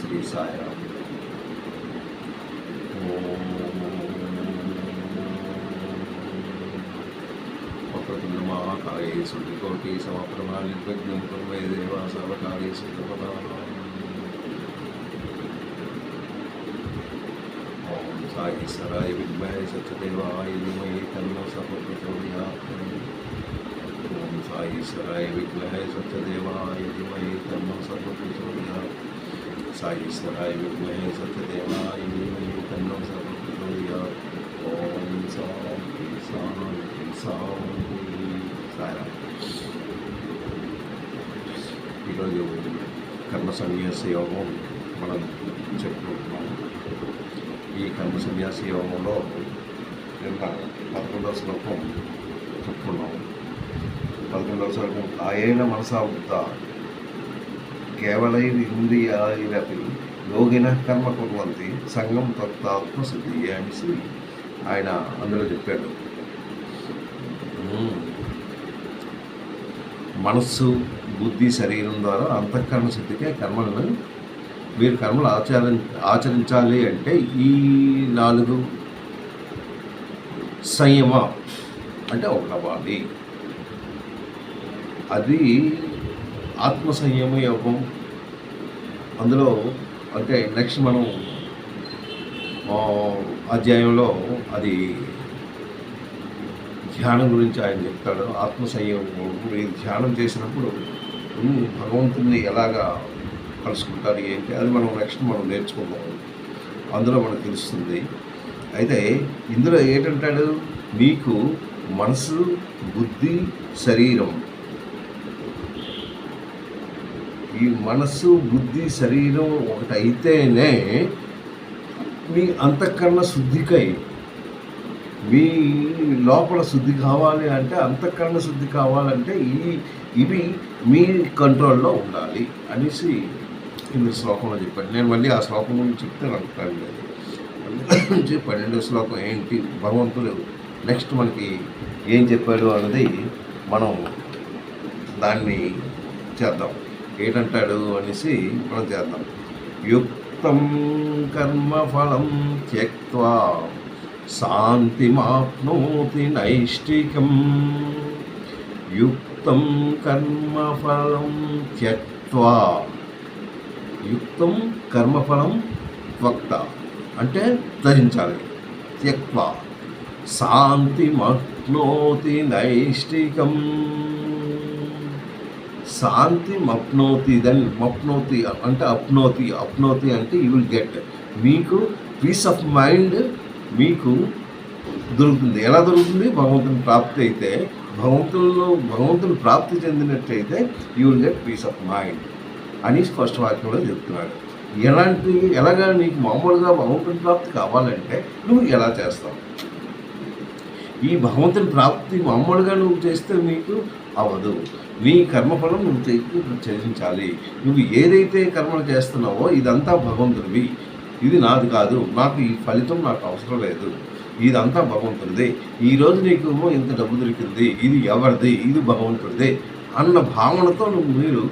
శ్రీ సాయిరామ్. వక్రతుండ మహాకాయ సూర్యకోటి సమప్రభాని ప్రజ్ఞం కుర్మై దేవా సర్వకార్యేషు సర్వదా. ఓం సాయిశ్వరాయ విద్మహే సత్యదేవాయ ధీమహి తన్నో ప్రచోదయాత్. ఓం సాయిశ్వరాయ విద్మహే సత్యదేవాయ ధీమహి తన్నో ప్రచోదయాత్. సాయిశ్వరాయ విద్మహే సత్యదేవాయ ధీమహి తన్నో ప్రచోదయాత్. ఓం శాంతి శాంతి శాంతి. సాయిరామ్. ఈరోజు కర్మ సన్యాస యోగం మనం చెప్పుకుంటున్నాం. ఈ కర్మ సన్యాస యోగంలో నిన్న 11వ శ్లోకం చెప్పుకున్నాం. 11వ శ్లోకం కాయేన మనసా బుద్ధ కేవలైరింద్రియాలపి యోగిన కర్మ కుర్వంతి సంగం తత్వాత్మశుద్ధి అనేసి ఆయన అందులో చెప్పాడు. మనస్సు, బుద్ధి, శరీరం ద్వారా అంతఃకరణ శుద్ధికే కర్మలను మీరు కర్మలు ఆచరించాలి అంటే ఈ 4 సంయమ అంటే ఒకటి. అది ఆత్మ సంయమ యోగం. అందులో అంటే నెక్స్ట్ మనం అధ్యాయంలో అది ధ్యానం గురించి ఆయన చెప్తాడు. ఆత్మ సంయమం మీరు ధ్యానం చేసినప్పుడు భగవంతుని ఎలాగా కలుసుకుంటారు ఏంటి అది మనం నెక్స్ట్ నేర్చుకుందాం. అందులో మనకు తెలుస్తుంది. అయితే ఇందులో ఏంటంటాడు, మీకు మనసు, బుద్ధి, శరీరం, ఈ మనస్సు, బుద్ధి, శరీరం ఒకటైతేనే మీ అంతఃకరణ శుద్ధికై మీ లోపల శుద్ధి కావాలి అంటే, అంతఃకరణ శుద్ధి కావాలంటే ఇవి మీ కంట్రోల్లో ఉండాలి అనేసి కింద శ్లోకంలో చెప్పాడు. నేను మళ్ళీ ఆ శ్లోకం గురించి చెప్తే నాకు టైం లేదు. నుంచి 12వ శ్లోకం ఏంటి, భగవంతుడు నెక్స్ట్ మనకి ఏం చెప్పాడు అన్నది మనం దాన్ని చేద్దాం. ఏంటంటాడు అనేసి మనం చేద్దాం. యుక్తం కర్మఫలం త్యక్త్వా శాంతిమాప్నోతి నైష్టికం. యుక్తం కర్మఫలం త్యక్త్వా, యుక్తం కర్మఫలం త్వక్త అంటే ధరించాలి. త్యక్త్వా శాంతిమప్నోతి నైష్టికం. శాంతి మప్నోతి, దెన్ మప్నోతి అంటే అప్నోతి అంటే యూ విల్ గెట్. మీకు పీస్ ఆఫ్ మైండ్ మీకు దొరుకుతుంది. ఎలా దొరుకుతుంది? భగవంతుని ప్రాప్తి అయితే, భగవంతుని ప్రాప్తి చెందినట్టయితే you will get peace of mind అని ఫస్ట్ వాక్యంలో చెప్తున్నాడు. ఎలాగా నీకు మామూలుగా భగవంతుని ప్రాప్తి కావాలంటే నువ్వు ఎలా చేస్తావు? ఈ భగవంతుని ప్రాప్తి మామూలుగా నువ్వు చేస్తే నీకు అవ్వదు. నీ కర్మఫలం నువ్వు చెల్లించాలి. నువ్వు ఏదైతే కర్మలు చేస్తున్నావో ఇదంతా భగవంతుడివి, ఇది నాది కాదు, నాకు ఈ ఫలితం నాకు అవసరం లేదు, ఇదంతా భగవంతుడిదే. ఈరోజు నీకు ఇంత డబ్బు దొరికింది, ఇది ఎవరిది, ఇది భగవంతుడిదే అన్న భావనతో మీరు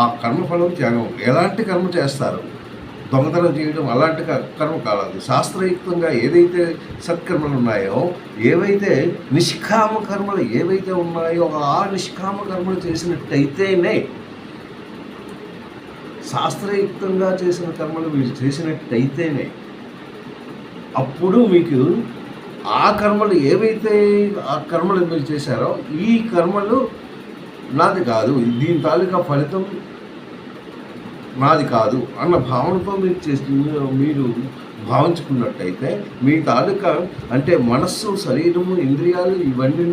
ఆ కర్మఫలం త్యాగం. ఎలాంటి కర్మ చేస్తారు? దొంగతనం చేయడం అలాంటి కర్మ కాదు. శాస్త్రయుక్తంగా ఏదైతే సత్కర్మలు ఉన్నాయో, ఏవైతే నిష్కామ కర్మలు ఏవైతే ఉన్నాయో ఆ నిష్కామ కర్మలు చేసినట్టయితేనే, శాస్త్రయుక్తంగా చేసిన కర్మలు మీరు చేసినట్టయితేనే అప్పుడు మీకు ఆ కర్మలు ఏవైతే ఆ కర్మలు మీరు చేశారో ఈ కర్మలు నాది కాదు, దీని తాలూకా ఫలితం నాది కాదు అన్న భావనతో మీరు భావించుకున్నట్టయితే మీ తాలూకా అంటే మనస్సు, శరీరము, ఇంద్రియాలు ఇవన్నీ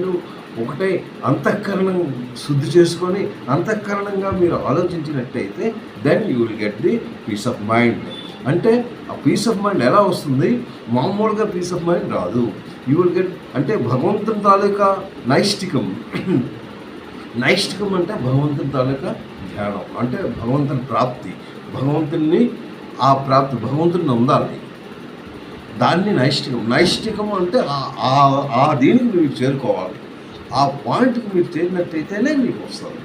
ఒకటే అంతఃకరణం శుద్ధి చేసుకొని అంతఃకరణంగా మీరు ఆలోచించినట్టయితే then you will get the peace of mind. అంటే ఆ పీస్ ఆఫ్ మైండ్ ఎలా వస్తుంది? మామూలుగా పీస్ ఆఫ్ మైండ్ రాదు. యూ విల్ గెట్ అంటే భగవంతుని తాలూకా నైష్టికం. నైష్టికం అంటే భగవంతుని తాలూకా ధ్యానం, అంటే భగవంతుని ప్రాప్తి, భగవంతుని ఆ ప్రాప్తి, భగవంతుని ఉండాలి. దాన్ని నైష్టికం అంటే ఆ దీనికి మీరు చేరుకోవాలి. ఆ పాయింట్కి మీరు చేరినట్టయితేనే మీకు వస్తుంది.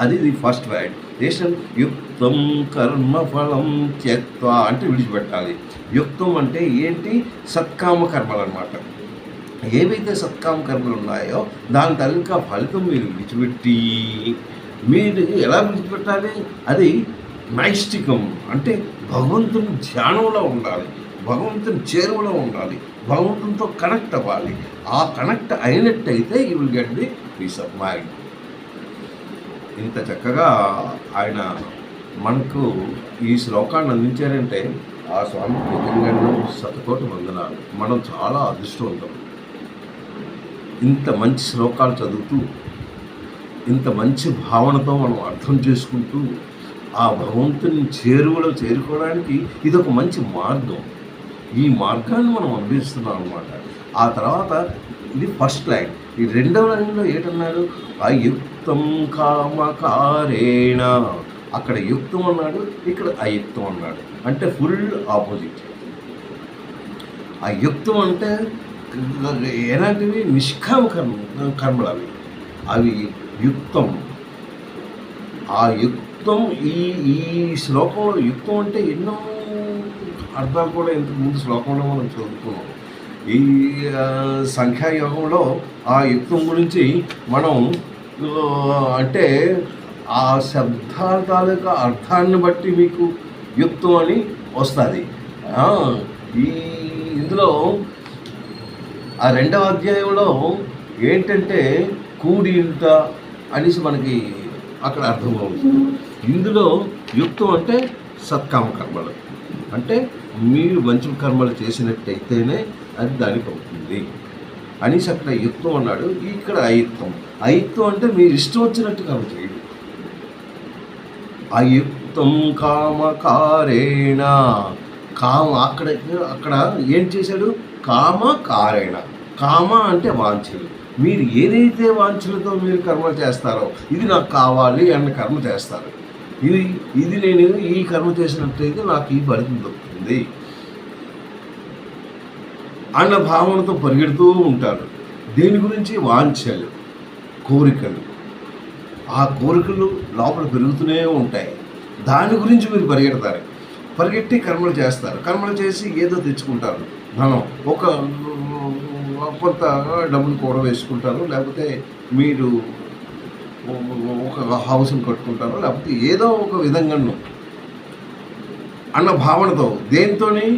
అది ఫస్ట్ వర్డ్. దేశం యుక్తం కర్మఫలం త్యక్త్వా అంటే విడిచిపెట్టాలి. యుక్తం అంటే ఏంటి? సత్కామ కర్మలు అనమాట. ఏవైతే సత్కామ కర్మలు ఉన్నాయో దాని తాలూకా ఫలితం మీరు విడిచిపెట్టి, మీరు ఎలా విడిచిపెట్టాలి? అది నైష్టికం అంటే భగవంతుని ధ్యానంలో ఉండాలి, భగవంతుని చేరువలో ఉండాలి, భగవంతునితో కనెక్ట్ అవ్వాలి. ఆ కనెక్ట్ అయినట్టయితే you will get the peace of mind. ఇంత చక్కగా ఆయన మనకు ఈ శ్లోకాన్ని అందించారంటే ఆ స్వామికి నిజంగానే శతకోటి వందనాలు. మనం చాలా అదృష్టవంతం. ఇంత మంచి శ్లోకాలు చదువుతూ, ఇంత మంచి భావనతో మనం అర్థం చేసుకుంటూ ఆ భగవంతుని చేరువలో చేరుకోవడానికి ఇదొక మంచి మార్గం. ఈ మార్గాన్ని మనం అనుభవిస్తున్నాం అనమాట. ఆ తర్వాత ఇది ఫస్ట్ లైన్. ఈ రెండవ లైన్లో ఏంటన్నాడు? అయుక్తం కామకారేణ. అక్కడ యుక్తం అన్నాడు, ఇక్కడ అయుక్తం అన్నాడు. అంటే ఫుల్ ఆపోజిట్. అయుక్తం అంటే ఎలాంటివి? నిష్కామ కర్మలు అవి. అవి యుక్తం. ఆ యుక్తం ఈ ఈ శ్లోకంలో యుక్తం అంటే ఎన్నో అర్థాలు కూడా ఇంతకు ముందు శ్లోకంలో మనం చదువుకున్నాం. ఈ సంఖ్యాయోగంలో ఆ యుక్తం గురించి మనం అంటే ఆ శబ్దాల తాలూకా అర్థాన్ని బట్టి మీకు యుక్తం అని వస్తుంది. ఇందులో ఆ రెండవ అధ్యాయంలో ఏంటంటే కూడింత అనేసి మనకి అక్కడ అర్థమవుతుంది. ఇందులో యుక్తం అంటే సత్కామ కర్మలు. అంటే మీరు మంచి కర్మలు చేసినట్టయితేనే అది దానికి అవుతుంది అనేసి అక్కడ యుక్తం అన్నాడు. ఇక్కడ అయుక్తం. అయుక్తం అంటే మీరు ఇష్టం వచ్చినట్టు కర్మ చేయడు. అయుక్తం కామకారేణ. అక్కడ ఏం చేశాడు? కామకారేణ. కామ అంటే వాంఛలు. మీరు ఏదైతే వాంఛలతో మీరు కర్మ చేస్తారో, ఇది నాకు కావాలి అన్న కర్మ చేస్తారు. ఇది నేను ఈ కర్మ చేసినట్టయితే నాకు ఈ ఫలితం దొరుకుతుంది అన్న భావనతో పరిగెడుతూ ఉంటారు. దేని గురించి? వాంఛలు, కోరికలు. ఆ కోరికలు లోపల పెరుగుతూనే ఉంటాయి. దాని గురించి మీరు పరిగెట్టి కర్మలు చేస్తారు. కర్మలు చేసి ఏదో తెచ్చుకుంటారు, ధనం, కొంత డబ్బులు కూడా వేసుకుంటారు, లేకపోతే మీరు ఒక హౌస్ని కట్టుకుంటారు, లేకపోతే ఏదో ఒక విధంగా అన్న భావనతో దేనితోని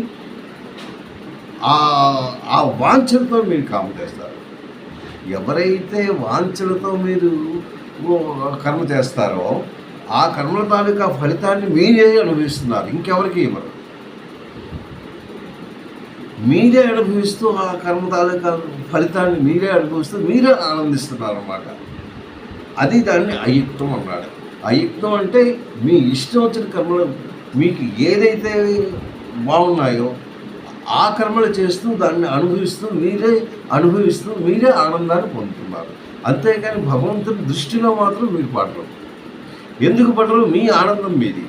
ఆ వాంఛలతో మీరు కామ చేస్తారు. ఎవరైతే వాంఛలతో మీరు కర్మ చేస్తారో ఆ కర్మల తాలూకా ఫలితాన్ని మీరే అనుభవిస్తున్నారు, ఇంకెవరికి ఇవ్వరు. మీరే అనుభవిస్తూ ఆ కర్మ తాలూకా ఫలితాన్ని మీరే అనుభవిస్తూ మీరే ఆనందిస్తున్నారు అన్నమాట. అది దాన్ని అయుక్తం అన్నాడు. అయుక్తం అంటే మీ ఇష్టం వచ్చిన కర్మలు మీకు ఏదైతే బాగున్నాయో ఆ కర్మలు చేస్తూ దాన్ని అనుభవిస్తూ మీరే ఆనందాన్ని పొందుతున్నారు. అంతేకాని భగవంతుని దృష్టిలో మాత్రం మీరు పడరు. ఎందుకు పడరు? మీ ఆనందం మీది.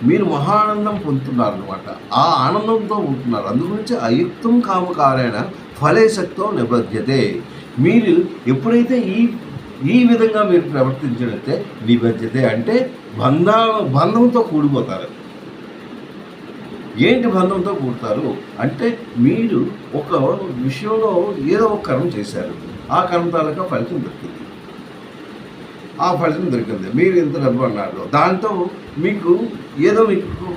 మీరు మహా ఆనందం పొందుతున్నారనమాట. ఆ ఆనందంతో ఉంటున్నారు. అందుగురించి అయుక్తం కామకారేణ ఫలేశక్తో నిబధ్యతే. మీరు ఎప్పుడైతే ఈ విధంగా మీరు ప్రవర్తించినట్టే నిబధ్యతే అంటే బంధంతో కూడిపోతారు. ఏంటి బంధంతో కూడతారు అంటే, మీరు ఒక విషయంలో ఏదో ఒక కర్మ చేశారు, ఆ కర్మ తాలూకా ఫలితం దొరికింది. ఆ ఫలితం దొరికింది, మీరు ఇంత డబ్బు అన్నారు, దాంతో మీకు ఏదో మీకు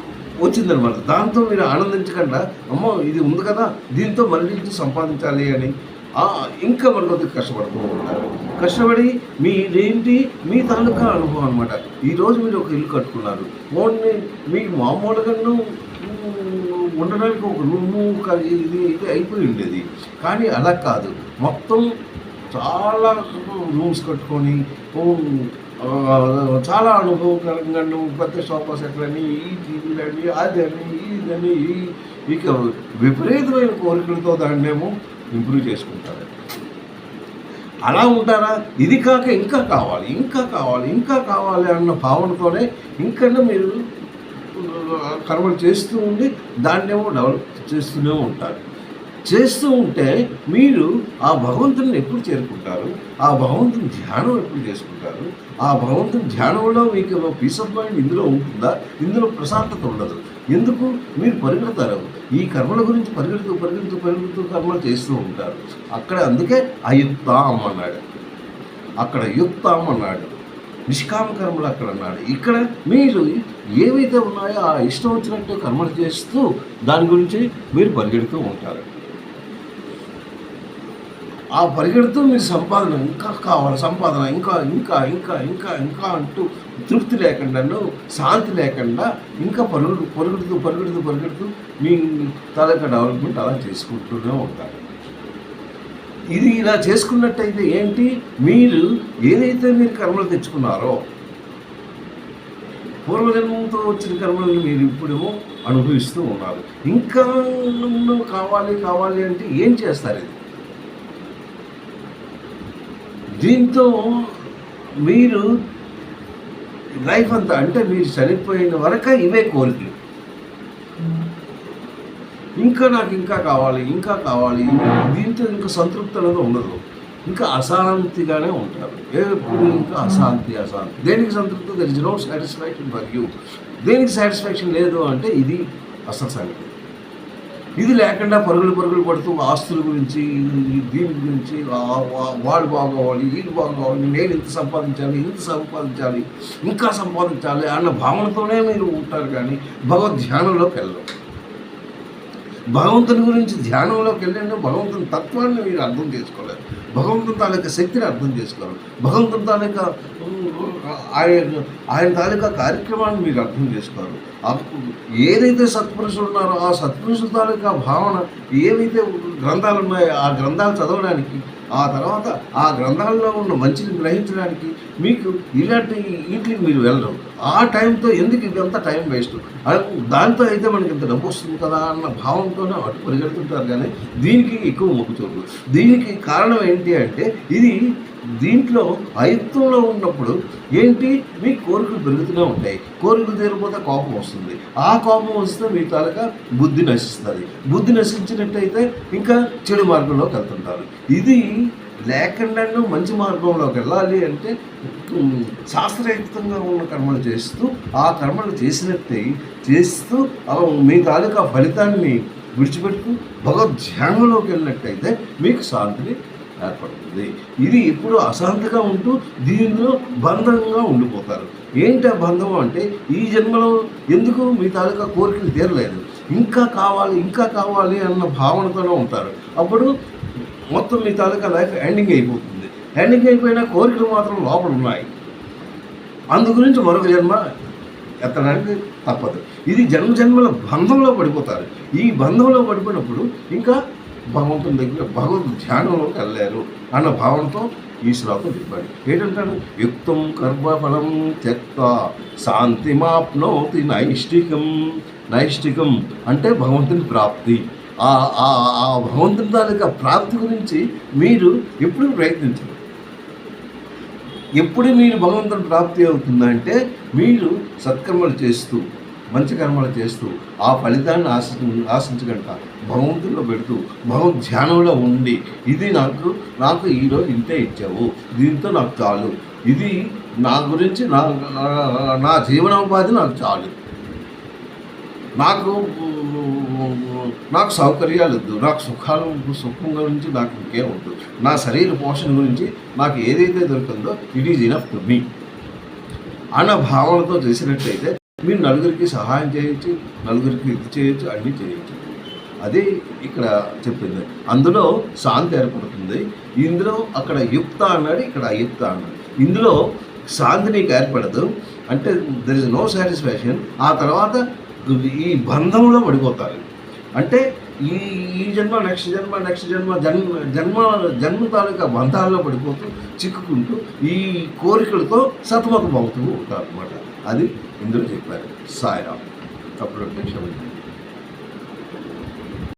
వచ్చిందనమాట. దాంతో మీరు ఆనందించకుండా అమ్మో ఇది ఉంది కదా దీంతో మళ్ళీ సంపాదించాలి అని ఇంకా మరొకటి కష్టపడుతూ ఉంటారు. కష్టపడి మీ తాలూకా అనుభవం అనమాట. ఈరోజు మీరు ఒక ఇల్లు కట్టుకున్నారు, ఓన్లీ మీకు మామూలుగా ఉండడానికి ఒక రూము ఇది అయిపోయి ఉండేది. కానీ అలా కాదు, మొత్తం చాలా రూమ్స్ కట్టుకొని చాలా అనుభవకరంగా పెద్ద సోఫా సెట్లని, ఈ టీవీలని, అదని ఇదని ఇక విపరీతమైన కోరికలతో దాన్నేమో ఇంప్రూవ్ చేసుకుంటారు. అలా ఉంటారా? ఇది కాక ఇంకా కావాలి అన్న భావనతోనే ఇంకన్నా మీరు కర్మలు చేస్తూ ఉండి దాన్నేమో డెవలప్ చేస్తూనే ఉంటారు. చేస్తూ ఉంటే మీరు ఆ భగవంతుని ఎప్పుడు చేరుకుంటారు, ఆ భగవంతుని ధ్యానం ఎప్పుడు చేసుకుంటారు, ఆ భగవంతుని ధ్యానంలో మీకు పీస్ ఆఫ్ మైండ్ ఇందులో ఉంటుందా, ఇందులో ప్రశాంతత ఉండదు. ఎందుకు? మీరు పరిగెడతారు, ఈ కర్మల గురించి పరిగెడుతూ పరిగెడుతూ పరిగెడుతూ కర్మలు చేస్తూ ఉంటారు. అక్కడ అందుకే అయుక్తాం అన్నాడు, అక్కడ యుక్తాం అన్నాడు, నిష్కామ కర్మలు అక్కడ అన్నాడు. ఇక్కడ మీరు ఏవైతే ఉన్నాయో ఆ ఇష్టం వచ్చినట్టు కర్మలు చేస్తూ దాని గురించి మీరు పరిగెడుతూ ఉంటారు. ఆ పరిగెడుతూ మీరు సంపాదన ఇంకా కావాలి, సంపాదన ఇంకా ఇంకా ఇంకా ఇంకా ఇంకా అంటూ తృప్తి లేకుండాను, శాంతి లేకుండా ఇంకా పరిగెడుతూ పరిగెడుతూ పరిగెడుతూ మీ తాలూకా డెవలప్మెంట్ అలా చేసుకుంటూనే ఉంటారు. ఇది ఇలా చేసుకున్నట్టయితే ఏంటి, మీరు ఏదైతే మీరు కర్మలు తెచ్చుకున్నారో, పూర్వజన్మంతో వచ్చిన కర్మలను మీరు ఇప్పుడేమో అనుభవిస్తూ ఉన్నారు. ఇంకా కావాలి కావాలి అంటే ఏం చేస్తారు? ఇది దీంతో మీరు లైఫ్ అంతా, అంటే మీరు చనిపోయిన వరకు ఇవే కోరికలు. ఇంకా నాకు ఇంకా కావాలి ఇంకా కావాలి, దీంతో ఇంకా సంతృప్తి అనేది ఉండదు, ఇంకా అశాంతిగానే ఉంటారు. ఎప్పుడు ఇంకా అశాంతి అశాంతి. దేనికి సంతృప్తి? There is no satisfaction for you. దేనికి సాటిస్ఫాక్షన్ లేదు అంటే ఇది అసలు సంగతి. ఇది లేకుండా పరుగులు పరుగులు పడుతూ ఆస్తుల గురించి, దీని గురించి, వాళ్ళు బాగోవాలి, వీళ్ళు బాగోవాలి, నేను ఇంత సంపాదించాలి ఇంత సంపాదించాలి ఇంకా సంపాదించాలి అన్న భావనతోనే మీరు ఉంటారు. కానీ భగవద్ ధ్యానంలోకి వెళ్ళరు. భగవంతుని గురించి ధ్యానంలోకి వెళ్ళండి, భగవంతుని తత్వాన్ని మీరు అర్థం చేసుకోలేరు, భగవంతుని తాలూకా శక్తిని అర్థం చేసుకోరు, భగవంతుని తాలూకా ఆయన తాలూకా కార్యక్రమాన్ని మీరు అర్థం చేసుకోరు. ఏదైతే సత్పురుషులు ఉన్నారో ఆ సత్పురుషుల తాలూకా భావన, ఏవైతే గ్రంథాలు ఉన్నాయో ఆ గ్రంథాలు చదవడానికి, ఆ తర్వాత ఆ గ్రంథాల్లో ఉన్న మంచిని గ్రహించడానికి మీకు ఇలాంటి వీటికి మీరు వెళ్ళరు. ఆ టైంతో ఎందుకు ఇదంతా టైం వేస్ట్, దాంతో అయితే మనకి ఇంత డబ్బు వస్తుంది కదా అన్న భావంతోనే అటు పరిగెడుతుంటారు. కానీ దీనికి ఎక్కువ మొగ్గు చూడదు. దీనికి కారణం ఏంటి అంటే, ఇది దీంట్లో అయుక్తంలో ఉన్నప్పుడు ఏంటి, మీ కోరికలు పెరుగుతూనే ఉంటాయి. కోరికలు తీరిపోతే కోపం వస్తుంది. ఆ కోపం వస్తే మీ తాలూకా బుద్ధి నశిస్తుంది. బుద్ధి నశించినట్టయితే ఇంకా చెడు మార్గంలోకి వెళ్తుంటారు. ఇది లేకుండా మంచి మార్గంలోకి వెళ్ళాలి అంటే శాస్త్రయుక్తంగా ఉన్న కర్మలు చేస్తూ, ఆ కర్మలు చేస్తూ మీ తాలూకా ఫలితాన్ని విడిచిపెడుతూ భగవద్ ధ్యానంలోకి వెళ్ళినట్టయితే మీకు శాంతిని ఏర్పడుతుంది. ఇది ఎప్పుడు అశాంతిగా ఉంటూ దీనిలో బంధంగా ఉండిపోతారు. ఏంటి ఆ బంధం అంటే, ఈ జన్మలో ఎందుకు మీ తాలూకా కోరికలు తీరలేదు, ఇంకా కావాలి ఇంకా కావాలి అన్న భావనతోనే ఉంటారు. అప్పుడు మొత్తం మీ తాలూకా లైఫ్ ఎండింగ్ అయిపోతుంది. ఎండింగ్ అయిపోయినా కోరికలు మాత్రం లోపల ఉన్నాయి. అందు గురించి మరొక జన్మ ఎత్తడానికి తప్పదు. ఇది జన్మల బంధంలో పడిపోతారు. ఈ బంధంలో పడిపోయినప్పుడు ఇంకా భగవంతుని దగ్గర భగవద్ ధ్యానంలోకి వెళ్ళారు అన్న భావనతో ఈ శ్లోకం చెప్పాడు. ఏంటంటాడు, యుక్తం కర్మఫలం త్యక్త్వా శాంతిమాప్నోతి నైష్టికం. నైష్టికం అంటే భగవంతుని ప్రాప్తి. ఆ భగవంతుని తాలూకా ప్రాప్తి గురించి మీరు ఎప్పుడు ప్రయత్నించరు. ఎప్పుడు మీరు భగవంతుని ప్రాప్తి అవుతుందంటే, మీరు సత్కర్మలు చేస్తూ మంచి కర్మలు చేస్తూ ఆ ఫలితాన్ని ఆశించగలట భగవంతుల్లో పెడుతూ భగవద్ ధ్యానంలో ఉండి, ఇది నాకు ఈరోజు ఇంతే ఇచ్చావు, దీంతో నాకు చాలు, ఇది నా గురించి నా జీవనోపాధి నాకు చాలు, నాకు సౌకర్యాలు వద్దు, నాకు సుఖం గురించి నాకు ఇంకే వద్దు, నా శరీర పోషణ గురించి నాకు ఏదైతే దొరుకుతుందో it is enough to me అన్న భావనతో చేసినట్టయితే మీరు నలుగురికి సహాయం చేయొచ్చు, నలుగురికి ఇది చేయొచ్చు, అన్నీ చేయొచ్చు. అదే ఇక్కడ చెప్పింది. అందులో శాంతి ఏర్పడుతుంది. ఇందులో అక్కడ యుక్త అన్నాడు, ఇక్కడ అయుక్త అన్నాడు. ఇందులో శాంతి నీకు ఏర్పడదు అంటే దెర్ ఇస్ నో సాటిస్ఫాక్షన్. ఆ తర్వాత ఈ బంధంలో పడిపోతారు. అంటే ఈ జన్మ నెక్స్ట్ జన్మ తాలూకా బంధాల్లో పడిపోతూ చిక్కుకుంటూ ఈ కోరికలతో సతమతం అవుతూ ఉంటారు అన్నమాట. అది ఇందులో చెప్పారు. సాయిరామ్. తప్పుడు క్షమించండి.